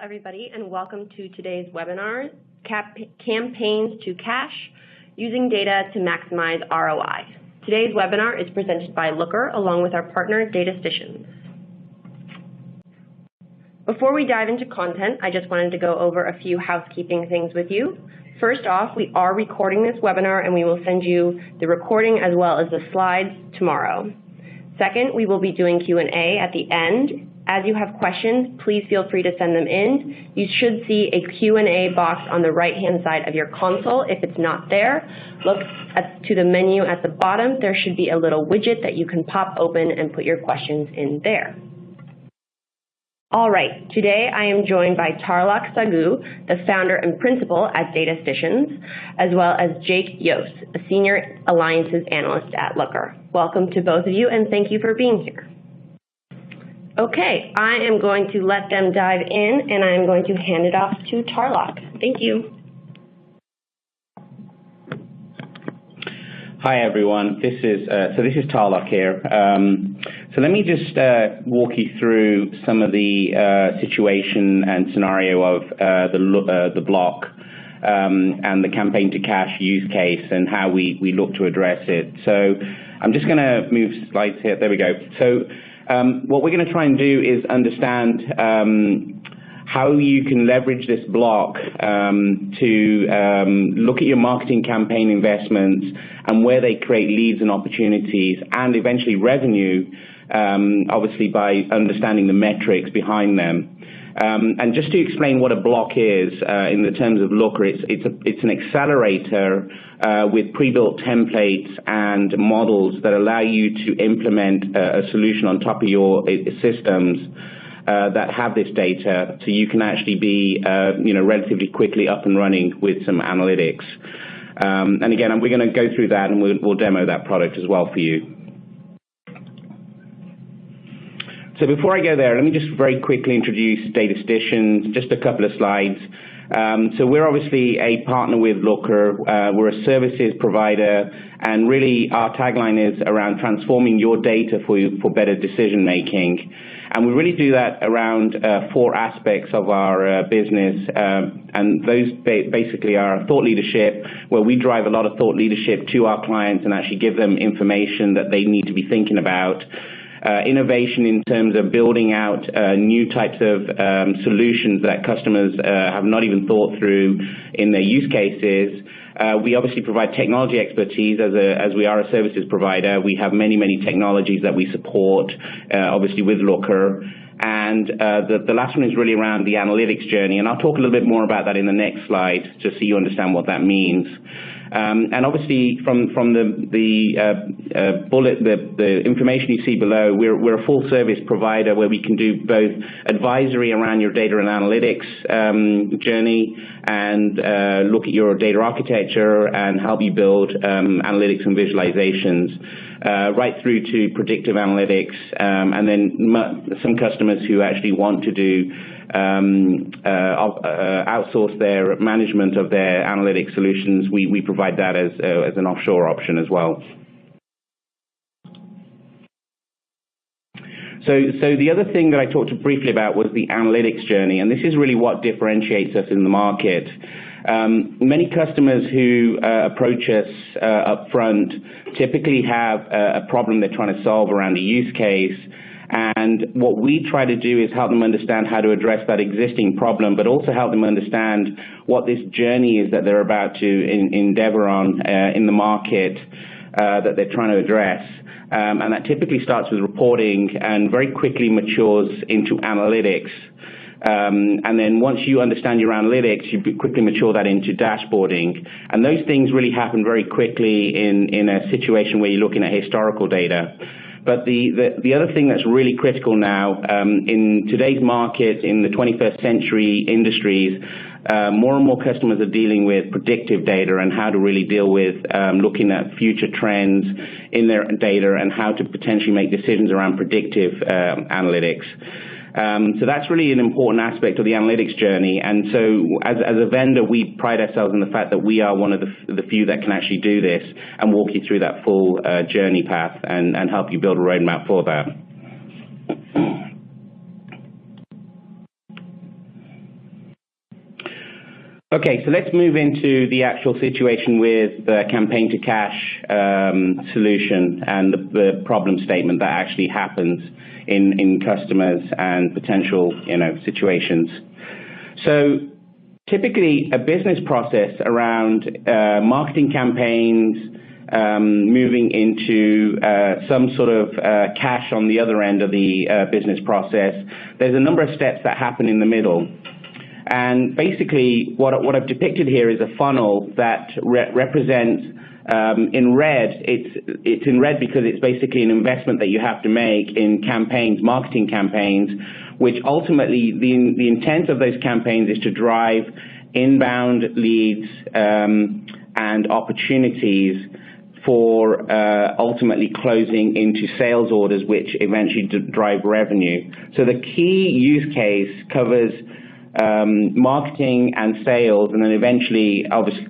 everybody, and welcome to today's webinar, Campaigns to Cash, Using Data to Maximize ROI. Today's webinar is presented by Looker, along with our partner, Datastitions. Before we dive into content, I just wanted to go over a few housekeeping things with you. First off, we are recording this webinar, and we will send you the recording as well as the slides tomorrow. Second, we will be doing Q&A at the end. As you have questions, please feel free to send them in. You should see a Q&A box on the right-hand side of your console. If it's not there, look to the menu at the bottom. There should be a little widget that you can pop open and put your questions in there. All right, today I am joined by Tarlok Sagu, the founder and principal at Datastitions, as well as Jake Yost, a senior alliances analyst at Looker. Welcome to both of you, and thank you for being here. Okay, I am going to let them dive in, and I am going to hand it off to Tarlok. Thank you. Hi, everyone. This is Tarlok here. So let me just walk you through some of the situation and scenario of the block and the campaign to cash use case and how we look to address it. So I'm just going to move slides here. There we go. So what we're going to try and do is understand how you can leverage this block to look at your marketing campaign investments and where they create leads and opportunities and eventually revenue, obviously by understanding the metrics behind them. And just to explain what a block is in the terms of Looker, it's an accelerator with pre-built templates and models that allow you to implement a solution on top of your systems that have this data, so you can actually be relatively quickly up and running with some analytics. And again, we're going to go through that, and we'll demo that product as well for you. So before I go there, let me just very quickly introduce Datastitions, just a couple of slides. So we're obviously a partner with Looker. We're a services provider, and really our tagline is around transforming your data for better decision making. And we really do that around four aspects of our business, and those basically are thought leadership, where we drive a lot of thought leadership to our clients and actually give them information that they need to be thinking about. Innovation in terms of building out new types of solutions that customers have not even thought through in their use cases. We obviously provide technology expertise as we are a services provider. We have many technologies that we support, obviously with Looker. And the last one is really around the analytics journey, and I'll talk a little bit more about that in the next slide, just so you understand what that means. And obviously, from the bullet, the information you see below, we're a full service provider where we can do both advisory around your data and analytics journey, and look at your data architecture and help you build analytics and visualizations, right through to predictive analytics, and then some customers who actually want to do outsource their management of their analytics solutions. We provide that as an offshore option as well. So the other thing that I talked briefly about was the analytics journey, and this is really what differentiates us in the market. Many customers who approach us up front typically have a problem they're trying to solve around a use case. And what we try to do is help them understand how to address that existing problem, but also help them understand what this journey is that they're about to endeavor on in the market that they're trying to address. And that typically starts with reporting and very quickly matures into analytics. And then once you understand your analytics, you quickly mature that into dashboarding. And those things really happen very quickly in a situation where you're looking at historical data. But the other thing that's really critical now in today's market, in the 21st century industries, more and more customers are dealing with predictive data and how to really deal with looking at future trends in their data and how to potentially make decisions around predictive analytics. So that's really an important aspect of the analytics journey. And so as a vendor, we pride ourselves in the fact that we are one of the few that can actually do this and walk you through that full journey path and help you build a roadmap for that. Okay, so let's move into the actual situation with the campaign to cash solution and the problem statement that actually happens in customers and potential situations. So typically a business process around marketing campaigns moving into some sort of cash on the other end of the business process, there's a number of steps that happen in the middle. And basically, what I've depicted here is a funnel that represents, in red, it's in red because it's basically an investment that you have to make in campaigns, marketing campaigns, which ultimately, the intent of those campaigns is to drive inbound leads and opportunities for ultimately closing into sales orders, which eventually drive revenue. So the key use case covers marketing and sales, and then eventually, obviously,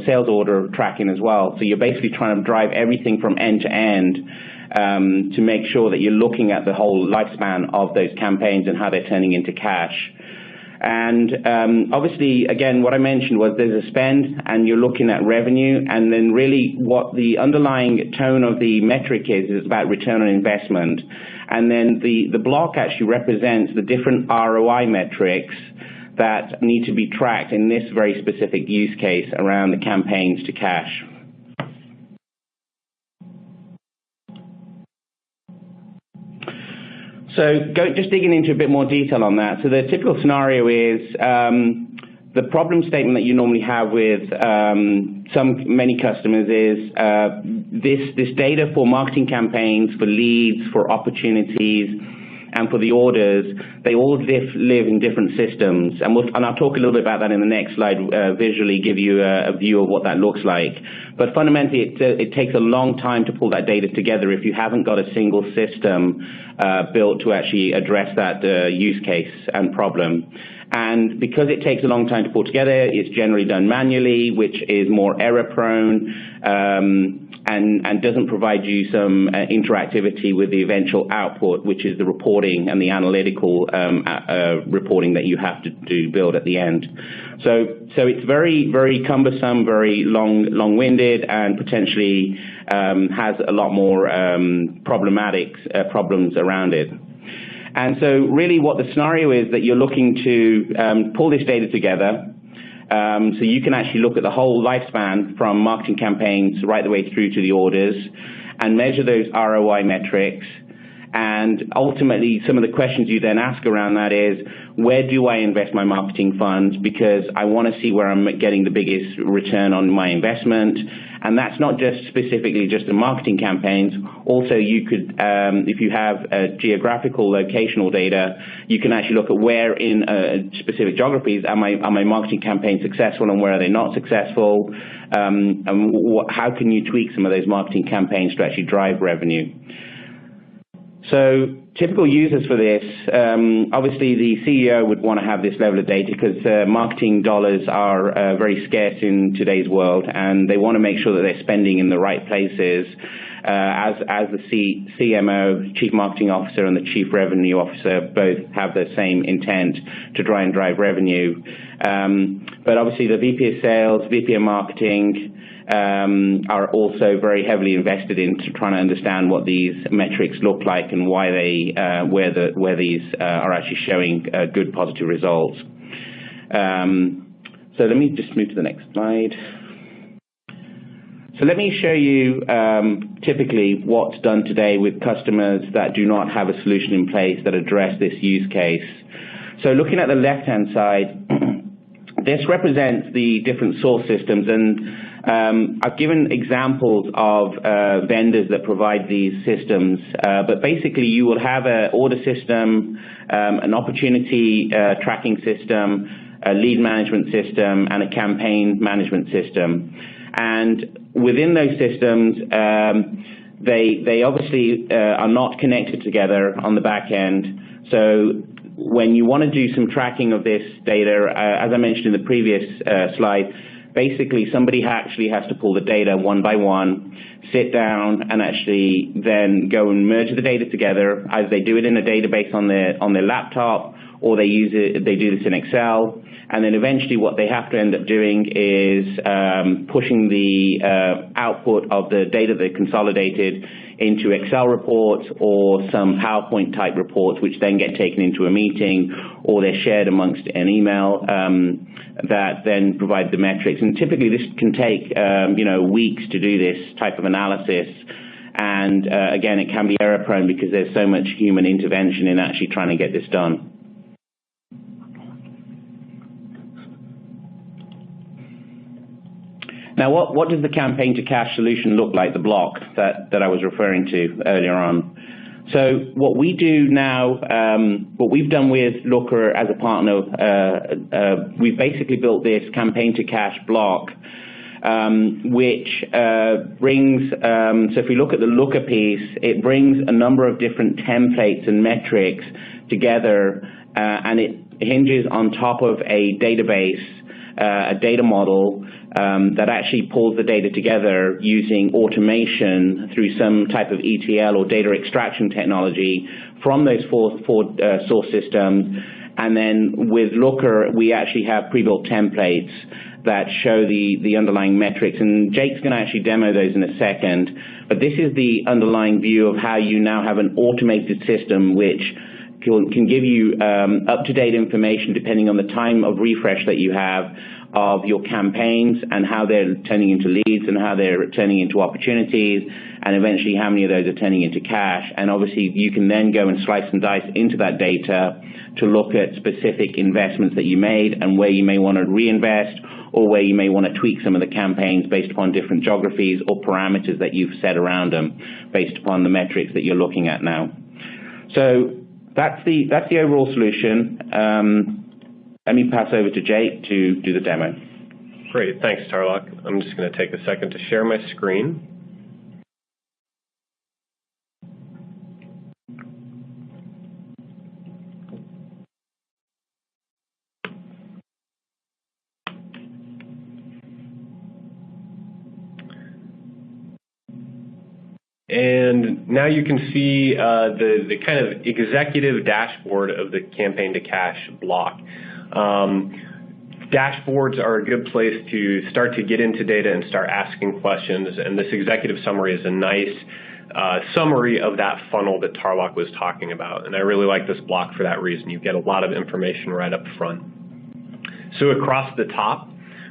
sales order tracking as well. So you're basically trying to drive everything from end to end to make sure that you're looking at the whole lifespan of those campaigns and how they're turning into cash. And obviously, again, what I mentioned was there's a spend, and you're looking at revenue, and then really what the underlying tone of the metric is about return on investment. And then the block actually represents the different ROI metrics that need to be tracked in this very specific use case around the campaigns to cash. So just digging into a bit more detail on that. So the typical scenario is the problem statement that you normally have with many customers is this data for marketing campaigns, for leads, for opportunities, and for the orders, they all live in different systems. And I'll talk a little bit about that in the next slide, visually give you a view of what that looks like. But fundamentally, it takes a long time to pull that data together if you haven't got a single system built to actually address that use case and problem. And because it takes a long time to pull together, it's generally done manually, which is more error-prone and doesn't provide you some interactivity with the eventual output, which is the reporting and the analytical reporting that you have to build at the end. So it's very, very cumbersome, very long-winded, and potentially has a lot more problems around it. And so really what the scenario is that you're looking to pull this data together so you can actually look at the whole lifespan from marketing campaigns right the way through to the orders and measure those ROI metrics. And ultimately, some of the questions you then ask around that is, where do I invest my marketing funds? Because I want to see where I'm getting the biggest return on my investment. And that's not just specifically just the marketing campaigns. Also, you could, if you have geographical locational data, you can actually look at where in specific geographies are my marketing campaigns successful and where are they not successful. And how can you tweak some of those marketing campaigns to actually drive revenue? So typical users for this, obviously the CEO would want to have this level of data because marketing dollars are very scarce in today's world, and they want to make sure that they're spending in the right places. As the CMO, Chief Marketing Officer, and the Chief Revenue Officer both have the same intent to try and drive revenue. But obviously the VP of Sales, VP of Marketing, are also very heavily invested into trying to understand what these metrics look like and why they, where these are actually showing good positive results. So let me just move to the next slide. So let me show you typically what's done today with customers that do not have a solution in place that address this use case. So looking at the left-hand side, this represents the different source systems, and I've given examples of vendors that provide these systems, but basically you will have an order system, an opportunity tracking system, a lead management system, and a campaign management system. And within those systems, they obviously are not connected together on the back end. So when you want to do some tracking of this data, as I mentioned in the previous slide, basically somebody actually has to pull the data one by one, sit down, and actually then go and merge the data together, as they do it in a database on their laptop, or they do this in Excel. And then eventually what they have to end up doing is pushing the output of the data they consolidated into Excel reports or some PowerPoint type reports, which then get taken into a meeting, or they're shared amongst an email that then provide the metrics. And typically this can take weeks to do this type of analysis. And again, it can be error prone because there's so much human intervention in actually trying to get this done. Now, what does the campaign to cash solution look like, the block that I was referring to earlier on? So what we do now, what we've done with Looker as a partner, we've basically built this campaign to cash block, which brings, so if we look at the Looker piece, it brings a number of different templates and metrics together, and it hinges on top of a database, a data model that actually pulls the data together using automation through some type of ETL or data extraction technology from those four source systems. And then with Looker, we actually have pre-built templates that show the underlying metrics. And Jake's going to actually demo those in a second. But this is the underlying view of how you now have an automated system which can give you up-to-date information depending on the time of refresh that you have of your campaigns and how they're turning into leads and how they're turning into opportunities, and eventually how many of those are turning into cash. And obviously you can then go and slice and dice into that data to look at specific investments that you made and where you may want to reinvest, or where you may want to tweak some of the campaigns based upon different geographies or parameters that you've set around them based upon the metrics that you're looking at now. So that's the overall solution. Let me pass over to Jake to do the demo. Great, thanks, Tarlok. I'm just going to take a second to share my screen. And now you can see the kind of executive dashboard of the campaign to cash block. Dashboards are a good place to start to get into data and start asking questions, and this executive summary is a nice summary of that funnel that Tarlok was talking about. And I really like this block for that reason. You get a lot of information right up front. So across the top,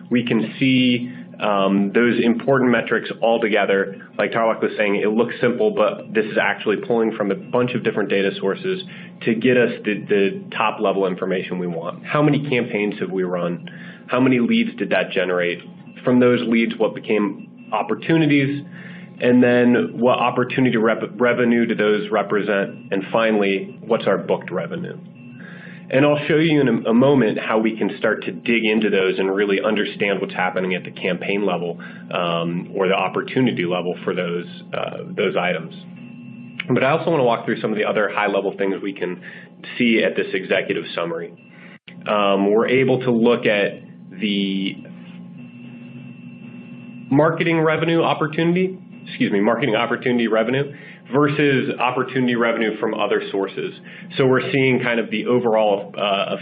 we can see those important metrics all together. Like Tarlok was saying, it looks simple, but this is actually pulling from a bunch of different data sources to get us the top level information we want. How many campaigns have we run? How many leads did that generate? From those leads, what became opportunities? And then what opportunity revenue do those represent? And finally, what's our booked revenue? And I'll show you in a moment how we can start to dig into those and really understand what's happening at the campaign level or the opportunity level for those items. But I also want to walk through some of the other high-level things we can see at this executive summary. We're able to look at the marketing opportunity revenue versus opportunity revenue from other sources. So we're seeing kind of the overall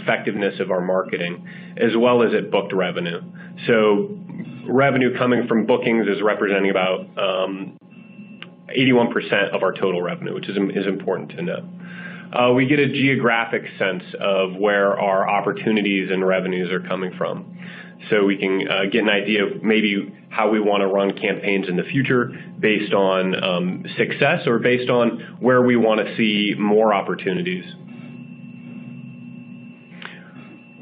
effectiveness of our marketing as well as at booked revenue. So revenue coming from bookings is representing about 81% of our total revenue, which is important to know. We get a geographic sense of where our opportunities and revenues are coming from. So we can get an idea of maybe how we want to run campaigns in the future based on success or based on where we want to see more opportunities.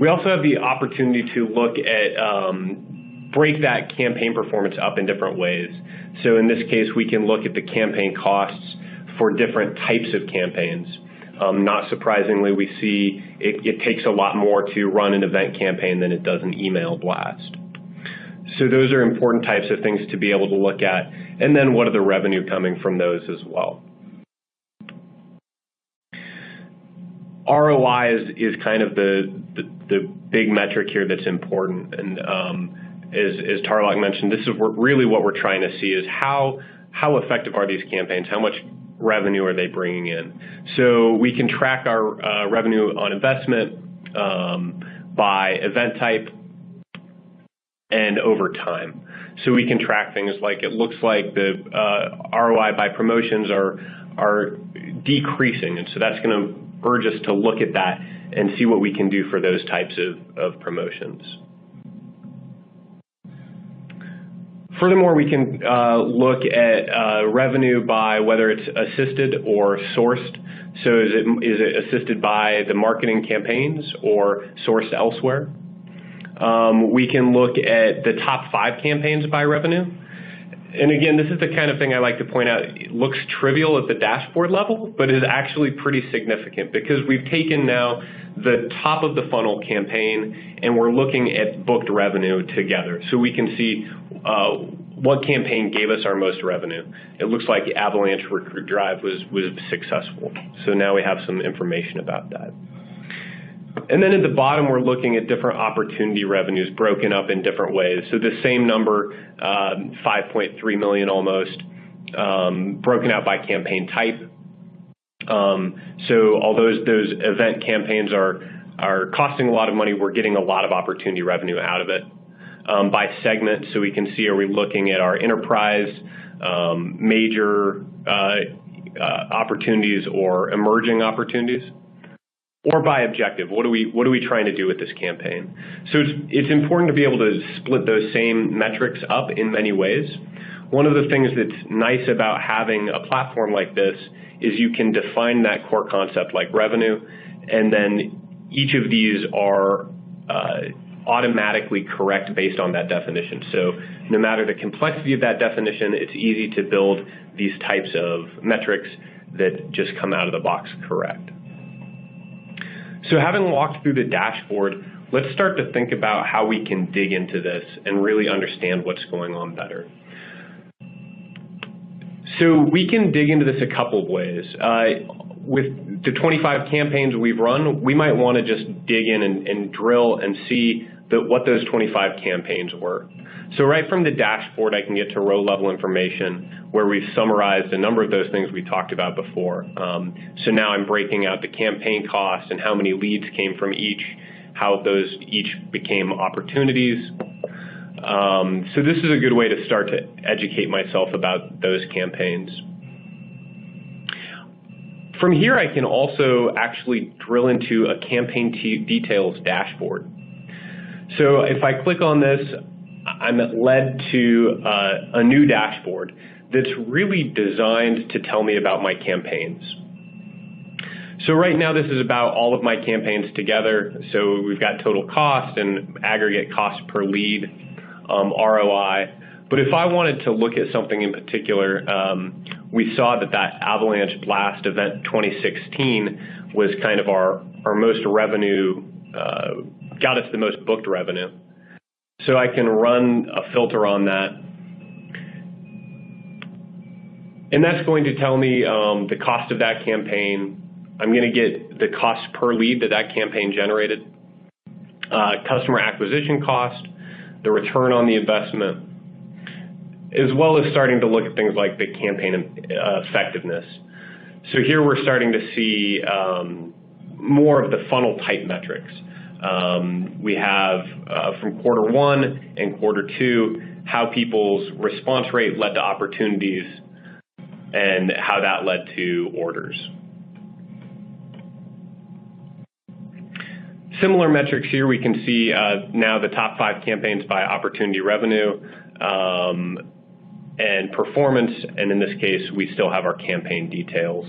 We also have the opportunity to look at break that campaign performance up in different ways. So in this case, we can look at the campaign costs for different types of campaigns. Not surprisingly, we see it takes a lot more to run an event campaign than it does an email blast. So those are important types of things to be able to look at. And then what are the revenue coming from those as well? ROI is kind of the big metric here that's important. And as Tarlok mentioned, this is really what we're trying to see is how effective are these campaigns? How much revenue are they bringing in. So we can track our revenue on investment by event type and over time. So we can track things like it looks like the ROI by promotions are decreasing, and so that's going to urge us to look at that and see what we can do for those types of promotions. Furthermore, we can look at revenue by whether it's assisted or sourced. So is it assisted by the marketing campaigns or sourced elsewhere? We can look at the top 5 campaigns by revenue. And again, this is the kind of thing I like to point out. It looks trivial at the dashboard level, but is actually pretty significant because we've taken now the top of the funnel campaign and we're looking at booked revenue together. So we can see what campaign gave us our most revenue. It looks like Avalanche Recruit Drive was successful. So now we have some information about that. And then at the bottom, we're looking at different opportunity revenues broken up in different ways. So the same number, 5.3 million almost, broken out by campaign type. So although those event campaigns are costing a lot of money, we're getting a lot of opportunity revenue out of it. By segment, so we can see, are we looking at our enterprise, major opportunities or emerging opportunities? Or by objective, what are we trying to do with this campaign? So it's important to be able to split those same metrics up in many ways. One of the things that's nice about having a platform like this is you can define that core concept like revenue, and then each of these are automatically correct based on that definition. So no matter the complexity of that definition, it's easy to build these types of metrics that just come out of the box correct. So having walked through the dashboard, let's start to think about how we can dig into this and really understand what's going on better. So we can dig into this a couple of ways. With the 25 campaigns we've run, we might want to just dig in and drill and see what those 25 campaigns were. So right from the dashboard, I can get to row-level information where we've summarized a number of those things we talked about before. So now I'm breaking out the campaign cost and how many leads came from each, how those each became opportunities. So this is a good way to start to educate myself about those campaigns. From here, I can also actually drill into a campaign details dashboard. So if I click on this, I'm led to a new dashboard that's really designed to tell me about my campaigns. So right now, this is about all of my campaigns together. So we've got total cost and aggregate cost per lead, ROI. But if I wanted to look at something in particular, we saw that Avalanche Blast event 2016 was kind of our most revenue, got us the most booked revenue. So I can run a filter on that. And that's going to tell me the cost of that campaign. I'm going to get the cost per lead that campaign generated, customer acquisition cost, the return on the investment, as well as starting to look at things like the campaign effectiveness. So here we're starting to see more of the funnel type metrics. We have from quarter 1 and quarter 2, how people's response rate led to opportunities and how that led to orders. Similar metrics here, we can see now the top 5 campaigns by opportunity revenue and performance, and in this case, we still have our campaign details.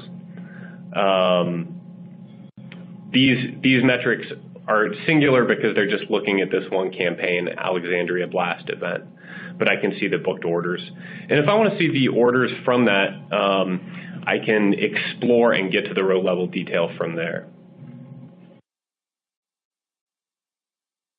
These metrics are singular because they're just looking at this one campaign, Alexandria Blast event, but I can see the booked orders. And if I want to see the orders from that, I can explore and get to the row level detail from there.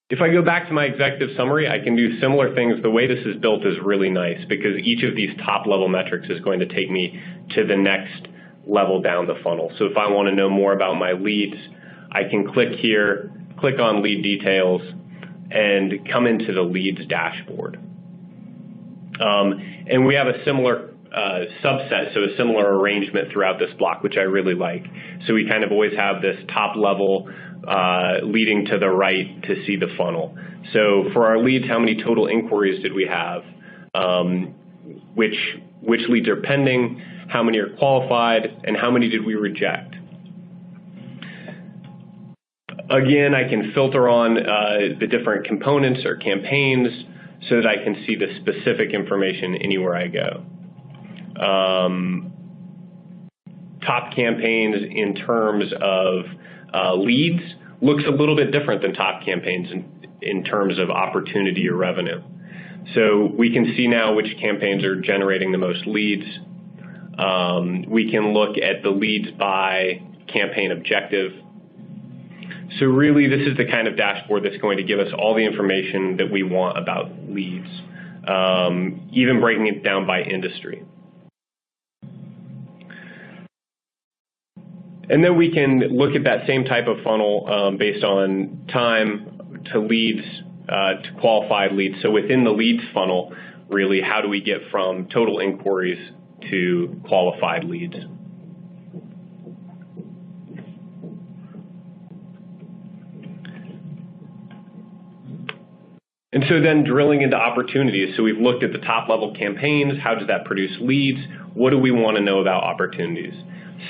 If I go back to my executive summary, I can do similar things. The way this is built is really nice because each of these top level metrics is going to take me to the next level down the funnel. So if I want to know more about my leads, I can click here, click on lead details, and come into the leads dashboard. And we have a similar subset, so a similar arrangement throughout this block, which I really like. So we kind of always have this top level leading to the right to see the funnel. So for our leads, how many total inquiries did we have? Which leads are pending? How many are qualified? And how many did we reject? Again, I can filter on the different components or campaigns so that I can see the specific information anywhere I go. Top campaigns in terms of leads looks a little bit different than top campaigns in terms of opportunity or revenue. So we can see now which campaigns are generating the most leads. We can look at the leads by campaign objective. So really, this is the kind of dashboard that's going to give us all the information that we want about leads, even breaking it down by industry. And then we can look at that same type of funnel based on time to leads, to qualified leads. So within the leads funnel, really, how do we get from total inquiries to qualified leads? And so then drilling into opportunities. So we've looked at the top level campaigns. How does that produce leads? What do we want to know about opportunities?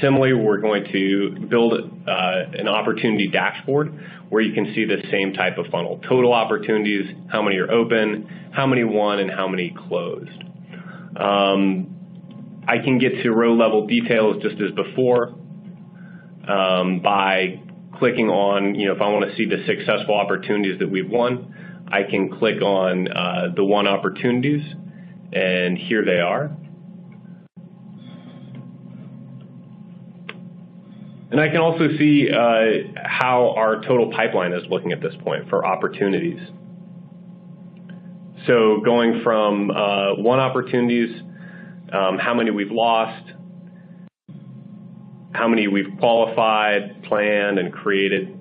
Similarly, we're going to build an opportunity dashboard where you can see the same type of funnel. Total opportunities, how many are open, how many won, and how many closed. I can get to row level details just as before by clicking on, if I want to see the successful opportunities that we've won, I can click on the won opportunities, and here they are. And I can also see how our total pipeline is looking at this point for opportunities. So going from won opportunities, how many we've lost, how many we've qualified, planned, and created,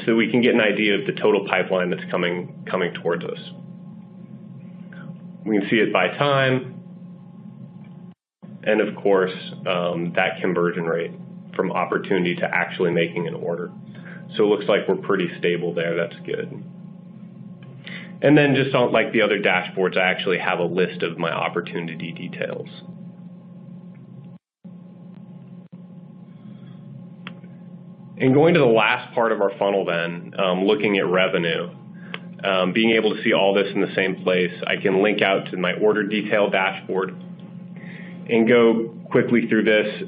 so we can get an idea of the total pipeline that's coming towards us. We can see it by time, and of course, that conversion rate from opportunity to actually making an order. So it looks like we're pretty stable there. That's good. And then just on like the other dashboards, I actually have a list of my opportunity details. And going to the last part of our funnel then, looking at revenue, being able to see all this in the same place, I can link out to my order detail dashboard and go quickly through this,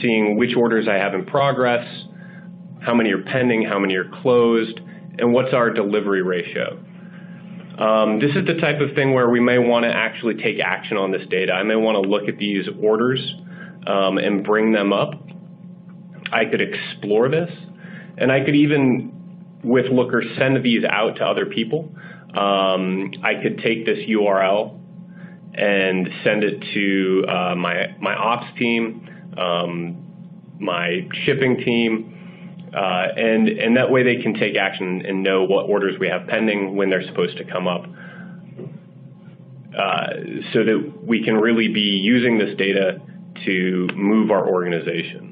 seeing which orders I have in progress, how many are pending, how many are closed, and what's our delivery ratio. This is the type of thing where we may want to actually take action on this data. I may want to look at these orders and bring them up. I could explore this, and I could even, with Looker, send these out to other people. I could take this URL and send it to my ops team, my shipping team, and that way they can take action and know what orders we have pending, when they're supposed to come up, so that we can really be using this data to move our organization.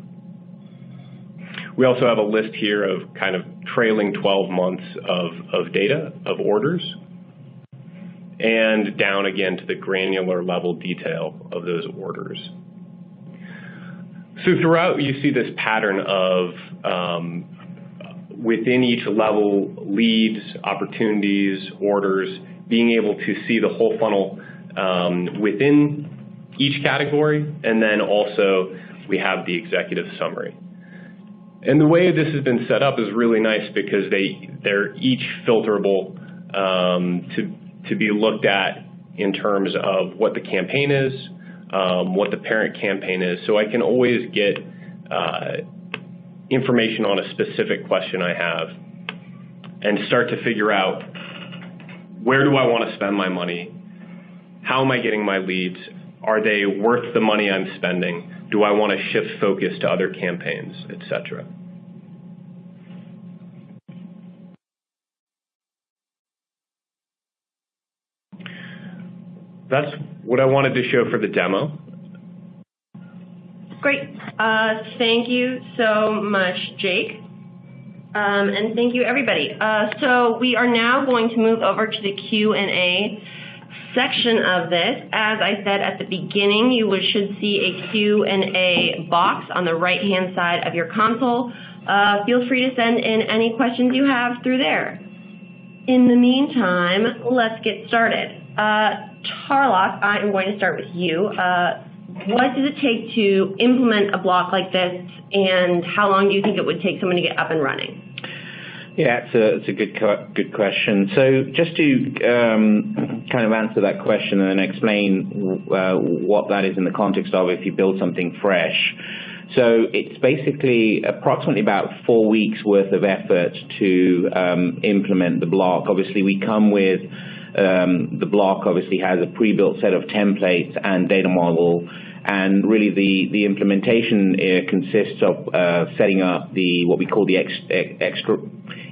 We also have a list here of kind of trailing 12 months of data, of orders, and down again to the granular level detail of those orders. So throughout, you see this pattern of within each level, leads, opportunities, orders, being able to see the whole funnel within each category, and then also we have the executive summary. And the way this has been set up is really nice because they're each filterable to be looked at in terms of what the campaign is, what the parent campaign is. So I can always get information on a specific question I have and start to figure out, where do I want to spend my money? How am I getting my leads? Are they worth the money I'm spending? Do I want to shift focus to other campaigns, etc.? That's what I wanted to show for the demo. Great. Thank you so much, Jake. And thank you, everybody. So we are now going to move over to the Q&A section of this. As I said at the beginning, you should see a Q&A box on the right-hand side of your console. Feel free to send in any questions you have through there. In the meantime, let's get started. Tarlok, I am going to start with you. What does it take to implement a block like this, and how long do you think it would take someone to get up and running? Yeah, it's a good question. So just to kind of answer that question and then explain what that is in the context of if you build something fresh. So it's basically approximately about 4 weeks worth of effort to implement the block. Obviously, we come with the block obviously has a pre-built set of templates and data model, and really the implementation consists of setting up what we call the extra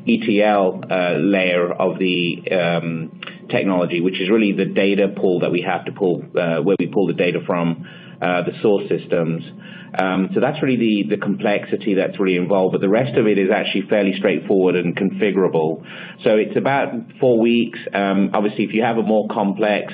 ETL layer of the technology, which is really the data pool that we have to pull, where we pull the data from the source systems. So that's really the complexity that's really involved, but the rest of it is actually fairly straightforward and configurable. So it's about 4 weeks. Obviously, if you have a more complex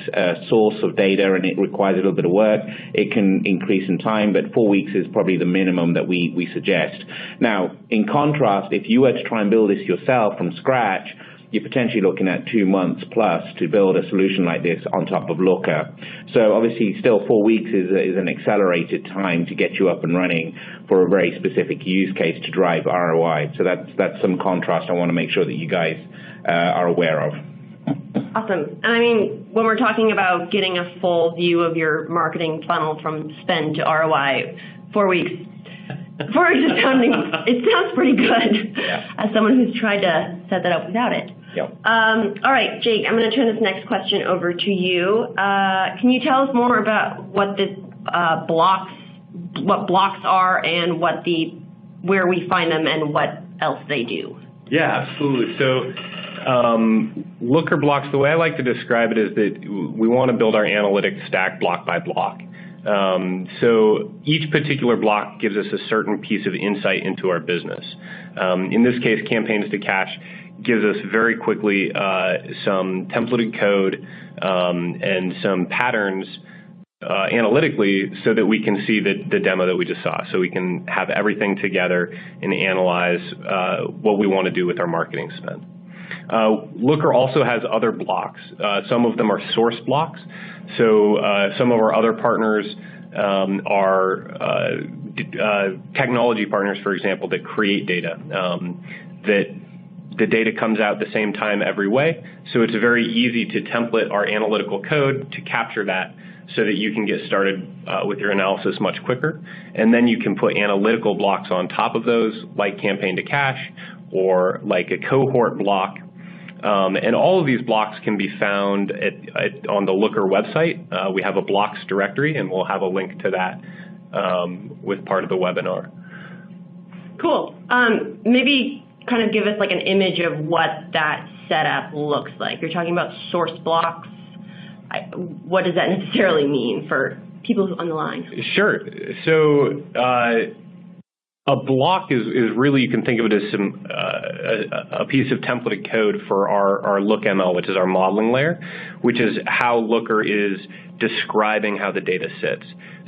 source of data and it requires a little bit of work, it can increase in time, but 4 weeks is probably the minimum that we suggest. Now, in contrast, if you were to try and build this yourself from scratch, you're potentially looking at 2 months plus to build a solution like this on top of Looker. So obviously still 4 weeks is an accelerated time to get you up and running for a very specific use case to drive ROI. So that's some contrast I want to make sure that you guys are aware of. Awesome. And I mean, when we're talking about getting a full view of your marketing funnel from spend to ROI, 4 weeks. 4 weeks is it sounds pretty good, yeah, as someone who's tried to set that up without it. Yep. All right, Jake, I'm going to turn this next question over to you. Can you tell us more about what blocks are and where we find them and what else they do? Yeah, absolutely. So Looker blocks, the way I like to describe it is that we want to build our analytics stack block by block. So each particular block gives us a certain piece of insight into our business. In this case, Campaigns to Cash gives us very quickly some templated code and some patterns analytically so that we can see the demo that we just saw. So we can have everything together and analyze what we want to do with our marketing spend. Looker also has other blocks. Some of them are source blocks. So some of our other partners are technology partners, for example, that create data, that the data comes out the same time every way. So it's very easy to template our analytical code to capture that so that you can get started with your analysis much quicker. And then you can put analytical blocks on top of those, like Campaign to Cash or like a cohort block. And all of these blocks can be found on the Looker website. We have a blocks directory, and we'll have a link to that with part of the webinar. Cool. Maybe kind of give us like an image of what that setup looks like. You're talking about source blocks. What does that necessarily mean for people on the line? Sure. So a block is really, you can think of it as a piece of templated code for our LookML, which is our modeling layer, which is how Looker is describing how the data sits.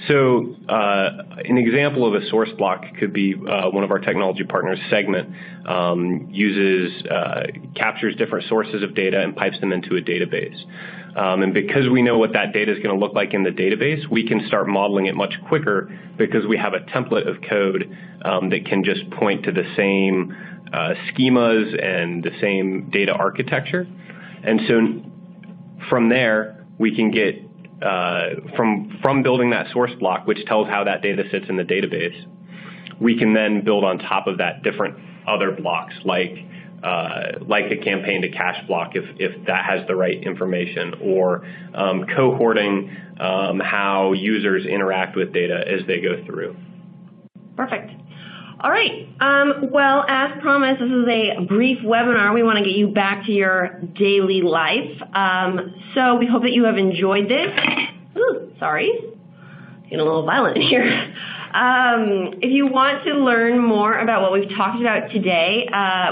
So an example of a source block could be one of our technology partners, Segment, captures different sources of data and pipes them into a database. And because we know what that data is going to look like in the database, we can start modeling it much quicker because we have a template of code that can just point to the same schemas and the same data architecture. And so from there, we can get, from building that source block, which tells how that data sits in the database, we can then build on top of that different other blocks, like a Campaign to Cash block if that has the right information, or cohorting how users interact with data as they go through. Perfect. All right. Well, as promised, this is a brief webinar. We want to get you back to your daily life. So we hope that you have enjoyed this. Ooh, sorry. Getting a little violent here. If you want to learn more about what we've talked about today,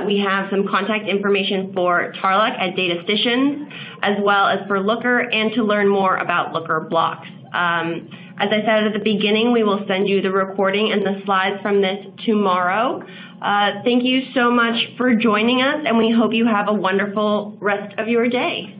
we have some contact information for Tarlock at Datastitions, as well as for Looker, and to learn more about Looker blocks. As I said at the beginning, we will send you the recording and the slides from this tomorrow. Thank you so much for joining us, and we hope you have a wonderful rest of your day.